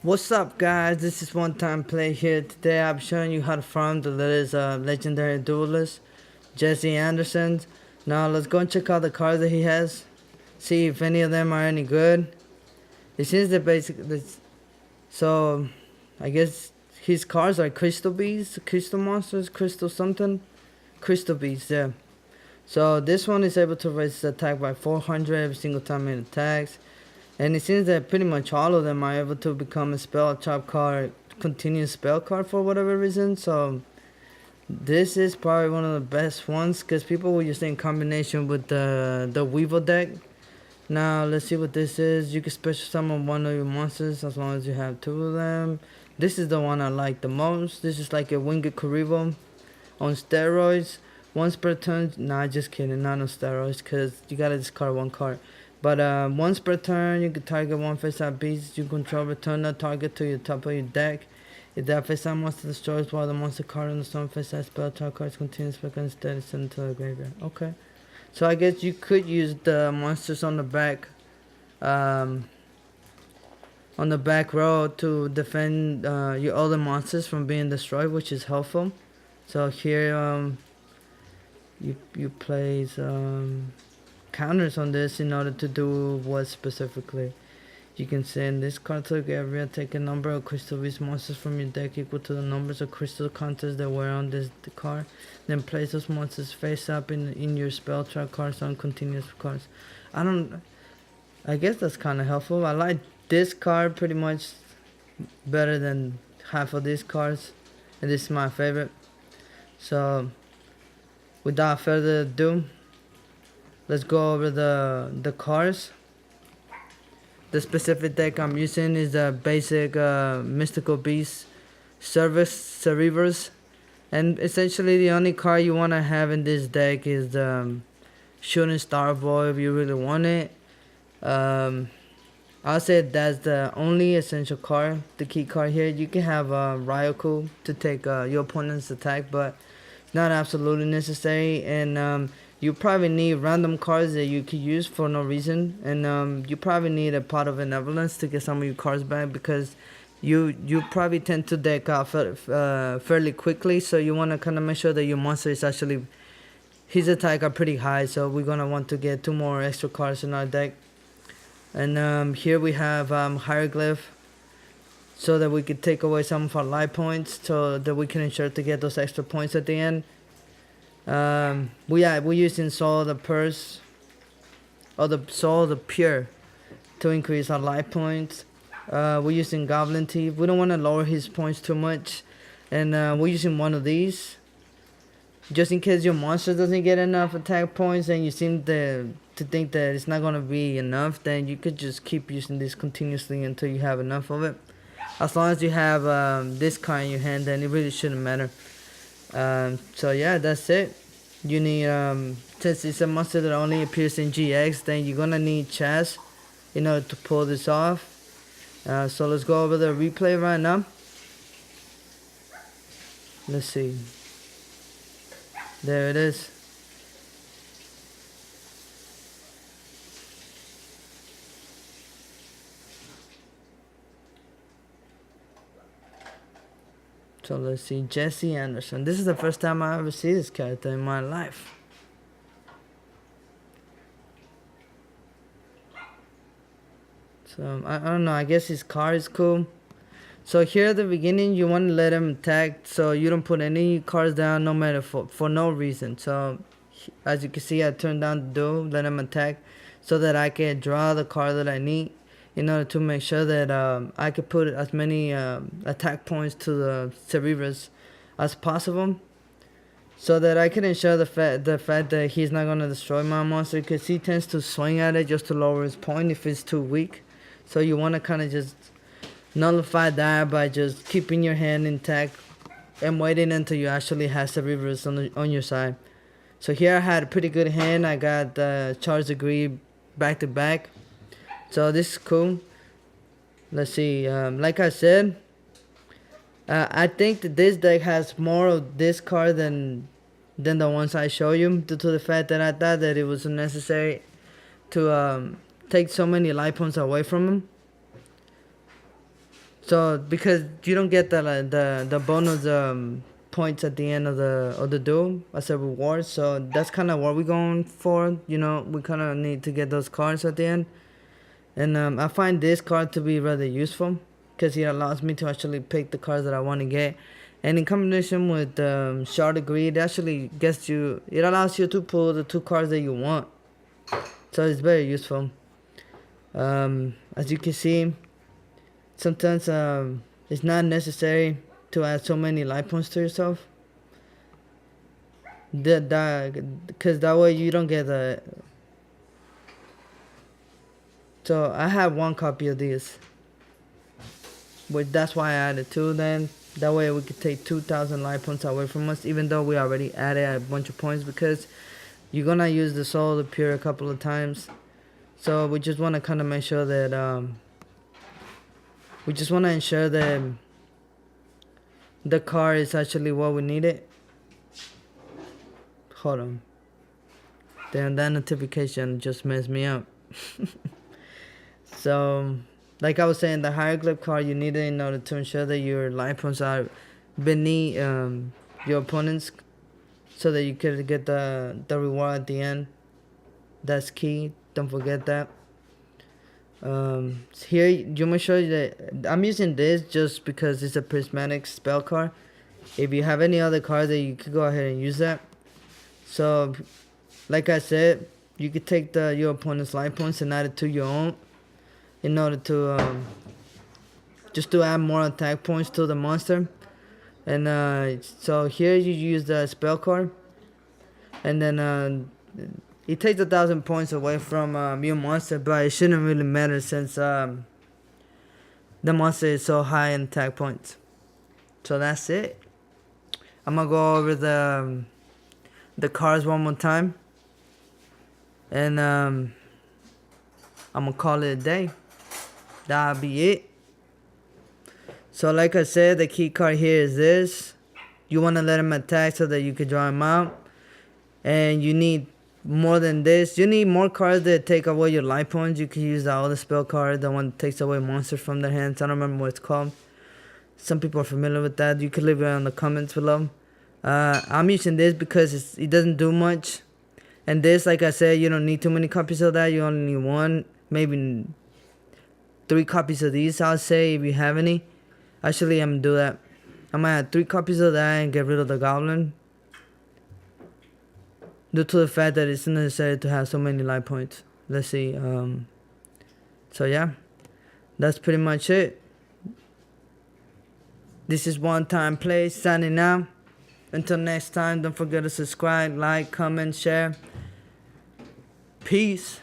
What's up, guys? This is One Time Play here. Today I'm showing you how to farm the latest legendary duelist, Jesse Anderson. Now let's go and check out the cards that he has. See if any of them are any good. It seems that basically, so I guess his cards are crystal bees, crystal monsters, crystal something, crystal bees. Yeah. So this one is able to raise his attack by 400 every single time it attacks. And it seems that pretty much all of them are able to become a spell chop card, continuous spell card for whatever reason. So this is probably one of the best ones because people will use it in combination with the Weevil deck. Now let's see what this is. You can special summon one of your monsters as long as you have two of them. This is the one I like the most. This is like a Winged Kuriboh on steroids. Once per turn, nah, just kidding, not on steroids, because you gotta discard one card. But once per turn, you can target one face-up beast you control, return that target to your top of your deck. If that face-up monster destroys while the monster card on the stone face-up spell target cards continues spell instead is sent to the graveyard. Okay. So I guess you could use the monsters on the back row to defend your other monsters from being destroyed, which is helpful. So here you place counters on this in order to do what specifically. You can send this card to the area, take a number of crystal beast monsters from your deck equal to the numbers of crystal counters that were on this card. Then place those monsters face up in your spell track cards on continuous cards. I guess that's kind of helpful. I like this card pretty much better than half of these cards, and this is my favorite. So without further ado, let's go over the cards. The specific deck I'm using is the basic Mystical Beast Service Cerebrus. And essentially the only card you want to have in this deck is the Shooting Star Boy if you really want it. I'll say that's the only essential card, the key card here. You can have Ryoku to take your opponent's attack, but it's not absolutely necessary. And you probably need random cards that you could use for no reason, and you probably need a Pot of Benevolence to get some of your cards back because you probably tend to deck out fairly quickly. So you want to kind of make sure that your monster is actually, his attack are pretty high. So we're gonna want to get 2 more extra cards in our deck. And here we have Hieroglyph, so that we could take away some of our life points, so that we can ensure to get those extra points at the end. We're using Soul of the Purse, or the Soul of the Pure, to increase our life points. We're using Goblin Teeth. We don't want to lower his points too much, and we're using one of these, just in case your monster doesn't get enough attack points, and you seem to think that it's not gonna be enough. Then you could just keep using this continuously until you have enough of it. As long as you have this card in your hand, then it really shouldn't matter. So yeah, that's it. You need since it's a monster that only appears in GX, then you're gonna need Chaz in order to pull this off. So let's go over the replay right now. Let's see. There it is. So let's see, Jesse Anderson. This is the first time I ever see this character in my life. So I don't know, I guess his car is cool. So here at the beginning, you want to let him attack, so you don't put any cards down, no matter for no reason. So as you can see, I turned down the duel, let him attack, so that I can draw the card that I need, in order to make sure that I could put as many attack points to the Cerebrus as possible, so that I can ensure the fact that he's not going to destroy my monster, because he tends to swing at it just to lower his point if it's too weak. So you want to kind of just nullify that by just keeping your hand intact and waiting until you actually have Cerebrus on your side. So here I had a pretty good hand. I got the Charge Degree back to back. So this is cool. Let's see. Like I said, I think that this deck has more of this card than the ones I show you, due to the fact that I thought that it was unnecessary to take so many life points away from him. So because you don't get the bonus points at the end of the duel as a reward, so that's kind of what we're going for. You know, we kind of need to get those cards at the end, and I find this card to be rather useful because it allows me to actually pick the cards that I want to get, and in combination with Shard of Greed, it actually gets you. It allows you to pull the 2 cards that you want, so it's very useful. As you can see, sometimes it's not necessary to add so many life points to yourself. Because that way you don't get the. So I have 1 copy of these, which that's why I added 2. Then that way we could take 2,000 life points away from us, even though we already added a bunch of points, because you're gonna use the soul of pure a couple of times. So we just want to kind of make sure that we just want to ensure that the car is actually what we need it. Hold on. Damn, that notification just messed me up. So, like I was saying, the hieroglyph card, you need it in order to ensure that your life points are beneath your opponents, so that you could get the reward at the end. That's key. Don't forget that. Here you make sure that I'm using this just because it's a prismatic spell card. If you have any other card, that you could go ahead and use that. So, like I said, you could take your opponent's life points and add it to your own, in order to just to add more attack points to the monster. And so here you use the spell card, and then it takes 1,000 points away from your monster, but it shouldn't really matter since the monster is so high in attack points. So that's it. I'm gonna go over the cards one more time, and I'm gonna call it a day. That'll be it. So like I said, the key card here is this. You want to let him attack so that you can draw him out, and you need more than this. You need more cards that take away your life points. You can use the other spell card, the one that takes away monsters from their hands. I don't remember what it's called. Some people are familiar with that. You can leave it in the comments below. I'm using this because it doesn't do much. And this, like I said, you don't need too many copies of that. You only need 1, maybe 3 copies of these, I'll say, if you have any. Actually, I'm gonna do that. I'm gonna add 3 copies of that and get rid of the goblin, due to the fact that it's necessary to have so many life points. Let's see. So yeah, that's pretty much it. This is One Time Play signing out. Until next time, don't forget to subscribe, like, comment, share. Peace.